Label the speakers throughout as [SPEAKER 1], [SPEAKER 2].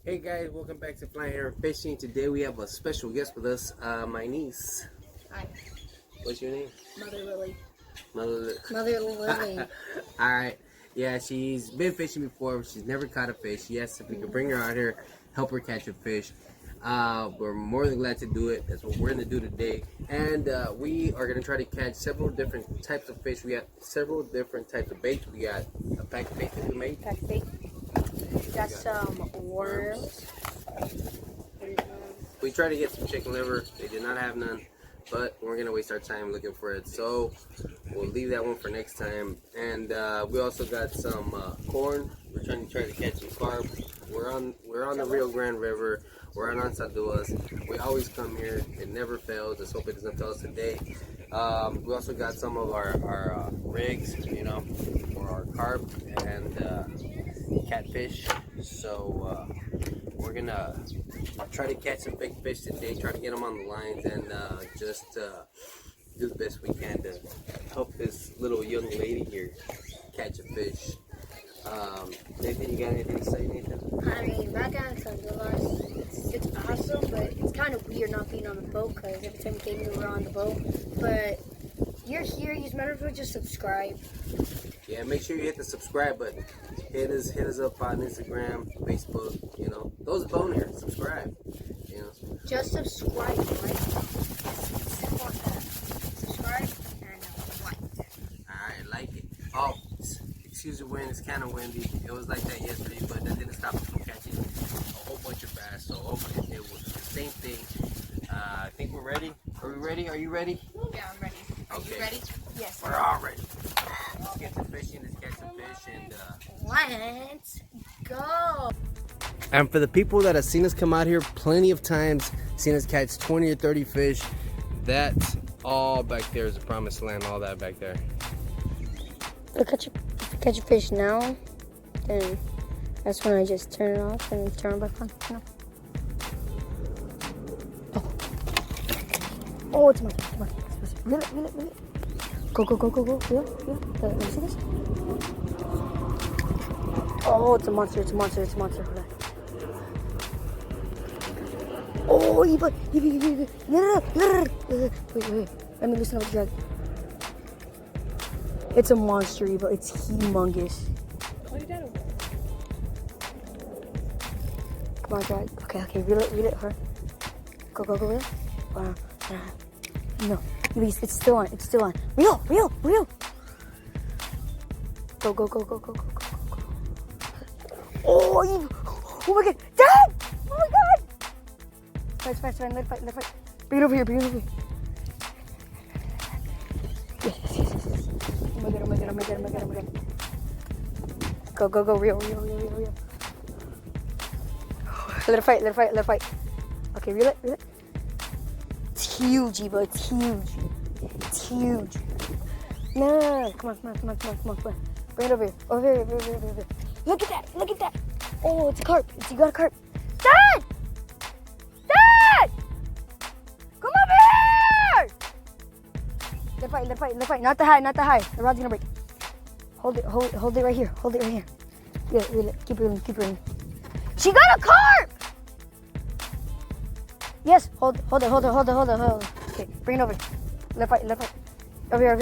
[SPEAKER 1] Hey guys, welcome back to Flying Heron Fishing. Today we have a special guest with us, my niece.
[SPEAKER 2] Hi.
[SPEAKER 1] What's your name?
[SPEAKER 2] Mother Lilly.
[SPEAKER 1] Mother
[SPEAKER 2] Lilly.
[SPEAKER 1] Alright, yeah, she's been fishing before, but she's never caught a fish. Yes, if we could bring her out here, help her catch a fish. We're more than glad to do it. That's what we're going to do today. And we are going to try to catch several different types of fish. We got several different types of baits. We got a pack of bait that we made.
[SPEAKER 2] Pack bait. Got some worms.
[SPEAKER 1] We tried to get some chicken liver. They did not have none, but we're gonna waste our time looking for it. So we'll leave that one for next time. And we also got some corn. We're trying to catch some carp. We're on the Rio Grande River. We're on Anzalduaz. We always come here. It never fails. Let's hope it doesn't fail us today. We also got some of our rigs, you know, for our carp and catfish. So we're gonna try to catch some big fish today, try to get them on the lines, and just do the best we can to help this little young lady here catch a fish. Nathan, you got anything to say, Nathan?
[SPEAKER 2] I mean, back on Anzalduaz, it's awesome, but it's kind of weird not being on the boat because every time we came here, we were on the boat. But you're here, you might as well just subscribe.
[SPEAKER 1] Yeah, make sure you hit the subscribe button. Hit us up on Instagram, Facebook, you know. Those bone here, subscribe. You know.
[SPEAKER 2] Just subscribe, right? Simple as that. Subscribe and like.
[SPEAKER 1] Alright, like it. Oh, excuse the wind, it's kind of windy. It was like that yesterday, but that didn't stop us from catching a whole bunch of bass. So hopefully it was the same thing. I think we're ready. Are we ready? Are you ready?
[SPEAKER 2] Yeah, I'm ready.
[SPEAKER 1] Okay.
[SPEAKER 2] You ready? Yes.
[SPEAKER 1] We're all ready. Let's get some fishing, let's catch some fish, and
[SPEAKER 2] let's go.
[SPEAKER 1] And for the people that have seen us come out here plenty of times, seen us catch 20 or 30 fish, that all back there is the promised land, all that back there.
[SPEAKER 2] If you catch a fish now, then that's when I just turn it off and turn it back on. You know? Oh, it's a monkey, Reel it. Go. Reel. Let me see this. Oh, it's a monster. Oh, Eva. No. Wait. Let me listen up the drag. It's a monster, Eva. It's humongous. Come on, drag. Okay. Reel it. Her. Go. Reel. Wow. No. It's still on. Reel. Go. Oh, Eva. Oh my god. Dad! Oh my god! Fast. Let it fight. Bring it over here. Yes. Oh my god. Go. Reel. Let it fight. Okay, reel it. It's huge, Eva. It's huge. No. Come on. Bring it over here. Over here. Look at that. Oh, it's a carp. You got a carp. Dad! Come over here! Let it fight. Not the high. The rod's gonna break. Hold it right here. Yeah, reel it. Keep reeling. She got a carp! Yes, hold it. Okay, bring it over. Let it fight. Over here.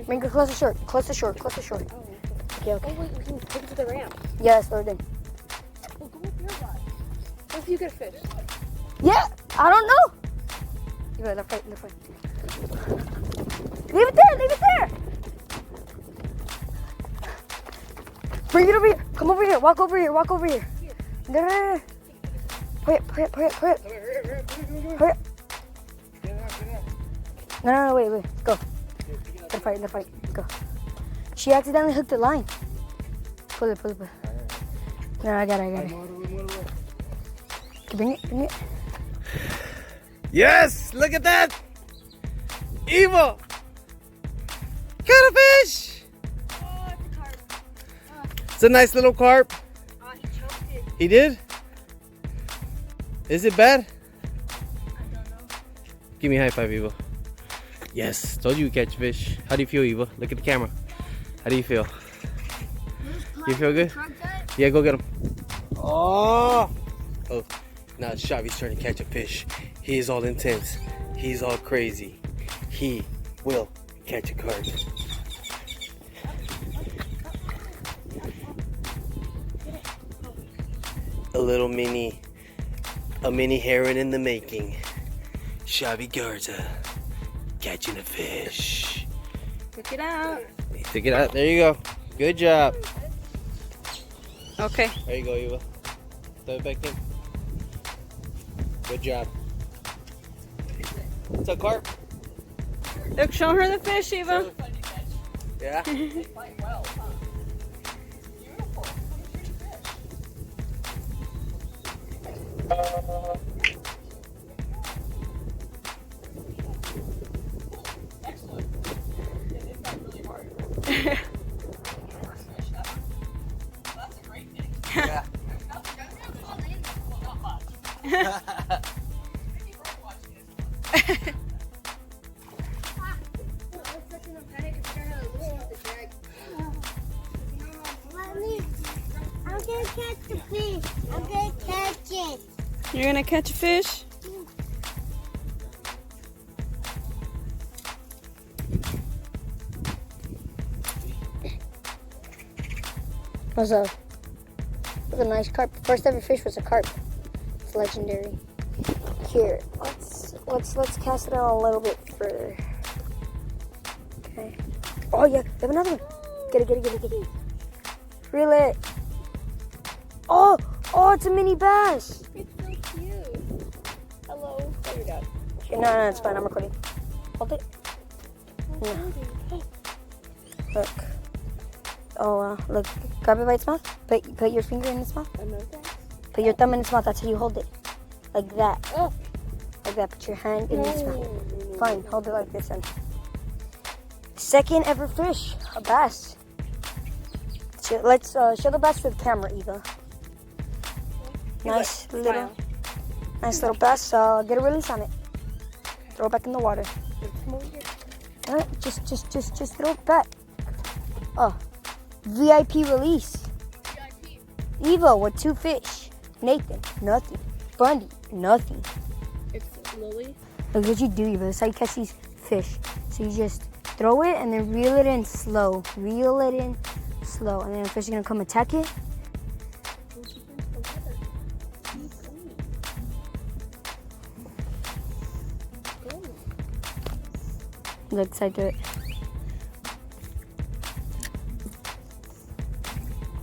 [SPEAKER 2] Bring it close to shore. Okay.
[SPEAKER 3] Oh, wait, we can take it to the ramp.
[SPEAKER 2] Yes, Lord.
[SPEAKER 3] Well, go up your guy. What if you get a fish?
[SPEAKER 2] Yeah, I don't know. You go, left right. Leave it there. Bring it over here. Come over here. Walk over here. No. Hurry up. No, wait. Go. Left fight. Go. She accidentally hooked the line. Pull it. No, I got it. Bring it.
[SPEAKER 1] Yes, look at that! Eva! Got a fish!
[SPEAKER 3] Oh, it's a carp.
[SPEAKER 1] It's a nice little carp.
[SPEAKER 3] He choked it.
[SPEAKER 1] He did? Is it bad?
[SPEAKER 3] I don't know.
[SPEAKER 1] Give me a high five, Eva. Yes, told you catch fish. How do you feel, Eva? Look at the camera. How do you feel? You feel good? Yeah, go get him. Oh! Oh, now Shavi's trying to catch a fish. He is all intense. He's all crazy. He will catch a carp. A mini heron in the making. Shavi Garza catching a fish.
[SPEAKER 3] Take it out.
[SPEAKER 1] Take it out. There you go. Good job.
[SPEAKER 3] Okay.
[SPEAKER 1] There you go, Eva. Throw it back in. Good job. It's a carp.
[SPEAKER 3] Look, show her the fish, Eva.
[SPEAKER 1] Yeah. Yeah.
[SPEAKER 4] I'm gonna catch the fish. I'm gonna catch it.
[SPEAKER 3] You're gonna catch a fish?
[SPEAKER 2] Was a nice carp. First ever fish was a carp. It's legendary. Here, let's cast it out a little bit further. Okay. Oh yeah, we have another one. Get it. Reel it. Oh, it's a mini bass.
[SPEAKER 3] It's so cute. Hello. There you go.
[SPEAKER 2] No, it's fine. I'm recording. Hold it. No. Look. Oh, look. Grab it by its mouth. Put your finger in its mouth. Put your thumb in its mouth. That's how you hold it. Like that.
[SPEAKER 3] Oh.
[SPEAKER 2] Like that. Put your hand in its mouth. Fine. Hold it like this then. Second ever fish. A bass. Let's show the bass to the camera, Eva. Nice little bass. Get a release on it. Throw it back in the water. Alright, just throw it back. Oh, VIP release. Eva with 2 fish. Nathan, nothing. Bundy, nothing.
[SPEAKER 3] It's Lilly.
[SPEAKER 2] Look what you do, Eva. That's how you catch these fish. So you just throw it and then reel it in slow. Reel it in slow. And then the fish is gonna come attack it. Look side to it.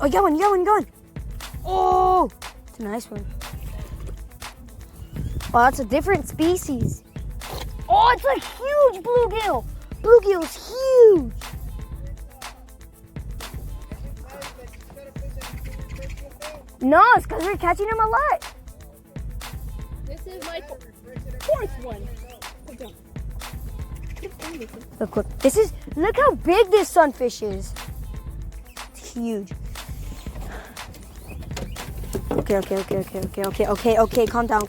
[SPEAKER 2] Oh, you got one. Oh, it's a nice one. Oh, that's a different species. Oh, it's a huge bluegill. Bluegill's huge. No, it's because we're catching them a lot.
[SPEAKER 3] This is my 4th one.
[SPEAKER 2] Look. Look how big this sunfish is. It's huge. Okay. Calm down.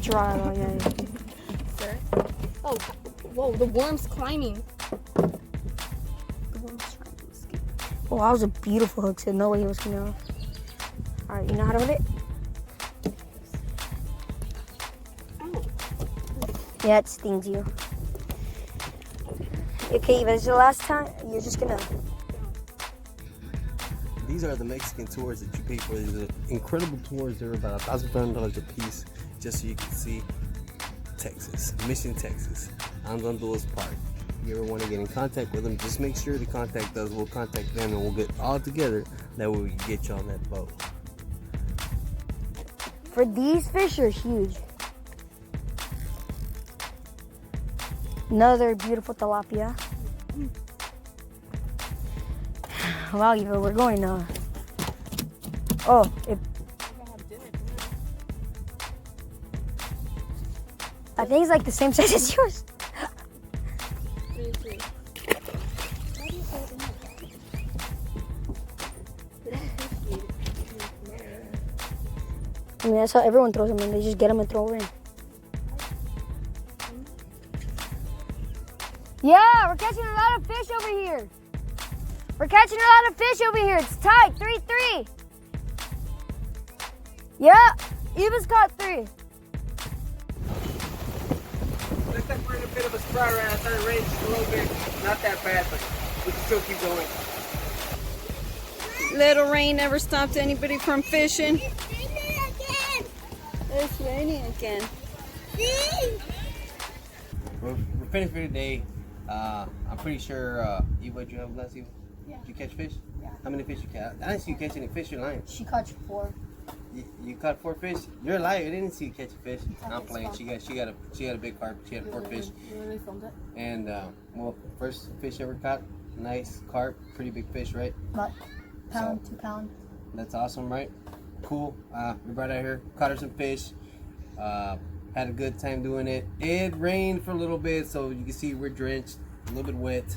[SPEAKER 2] Dry. Yeah.
[SPEAKER 3] Sir? Oh, whoa, the worm's climbing.
[SPEAKER 2] Oh, that was a beautiful hook. So no way he was coming off. All right, you know how to hold it? Yeah, it stings you. Okay, Eva, this is the last time. You're just gonna.
[SPEAKER 1] These are the Mexican tours that you pay for. These are incredible tours. They're about $1,500 a piece, just so you can see Texas, Mission, Texas, Anzalduaz Park. If you ever want to get in contact with them, just make sure to contact us. We'll contact them and we'll get all together. That way we can get you on that boat.
[SPEAKER 2] For these fish are huge. Another beautiful tilapia. Wow, Eva, we're going I think it's like the same size as yours. I mean, that's how everyone throws them in. They just get them and throw them in. Yeah, we're catching a lot of fish over here. We're catching a lot of fish over here. It's tied, 3-3. Yeah, Eva's caught 3.
[SPEAKER 1] Looks like we're in a bit of a spot right outside the range just a little bit. Not that bad, but we can still keep going.
[SPEAKER 3] Little rain never stopped anybody from fishing.
[SPEAKER 4] It's raining again.
[SPEAKER 3] It's raining again.
[SPEAKER 4] See?
[SPEAKER 1] We're finished for today. I'm pretty sure, Eva, did you have last Eva?
[SPEAKER 3] Yeah.
[SPEAKER 1] Did you catch fish?
[SPEAKER 3] Yeah.
[SPEAKER 1] How many fish you catch? I didn't see you catch any fish. You're lying.
[SPEAKER 2] She caught 4.
[SPEAKER 1] You caught 4 fish? You're a liar. I didn't see you catch a fish.
[SPEAKER 3] I
[SPEAKER 1] I'm
[SPEAKER 3] think
[SPEAKER 1] playing.
[SPEAKER 3] so.
[SPEAKER 1] She got a big carp. She had 4 fish.
[SPEAKER 3] You really filmed it?
[SPEAKER 1] And well, first fish ever caught. Nice carp. Pretty big fish, right?
[SPEAKER 2] About pound, 2 pound.
[SPEAKER 1] That's awesome, right? Cool. We brought out here, caught her some fish. Had a good time doing it. It rained for a little bit, so you can see we're drenched, a little bit wet,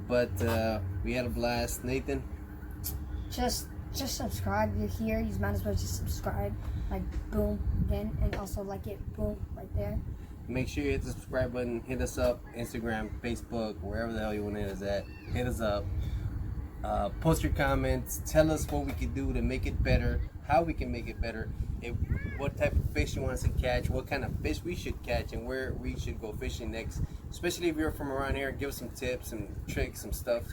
[SPEAKER 1] but we had a blast. Nathan,
[SPEAKER 2] Just subscribe. You're here. You might as well just subscribe. Like boom again, and also like it boom right there.
[SPEAKER 1] make sure you hit the subscribe button. Hit us up, Instagram, Facebook, wherever the hell you want to hit us at. Hit us up. Post your comments. Tell us what we can do to make it better. How we can make it better. What type of fish you want us to catch. What kind of fish we should catch, and where we should go fishing next. Especially if you're from around here, give us some tips, some tricks, some stuff,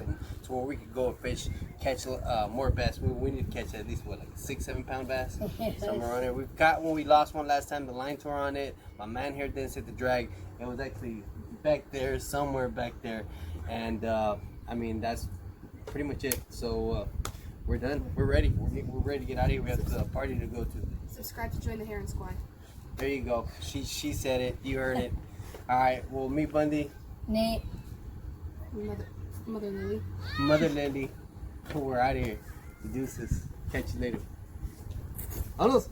[SPEAKER 1] so where we could go and fish, catch more bass. We need to catch at least what, like 6-7 pound bass, somewhere around here. We've got one. We lost one last time. The line tore on it. My man here didn't set the drag. It was actually back there, somewhere back there, and I mean that's pretty much it. So we're done. We're ready. We're ready to get out of here. We have a party to go to.
[SPEAKER 3] Subscribe to join the Heron Squad.
[SPEAKER 1] There you go. She said it. You heard it. All right. Well, me, Bundy,
[SPEAKER 2] Nate.
[SPEAKER 3] Mother Lily.
[SPEAKER 1] Mother Lily. We're out of here. Deuces. Catch you later. Vámonos.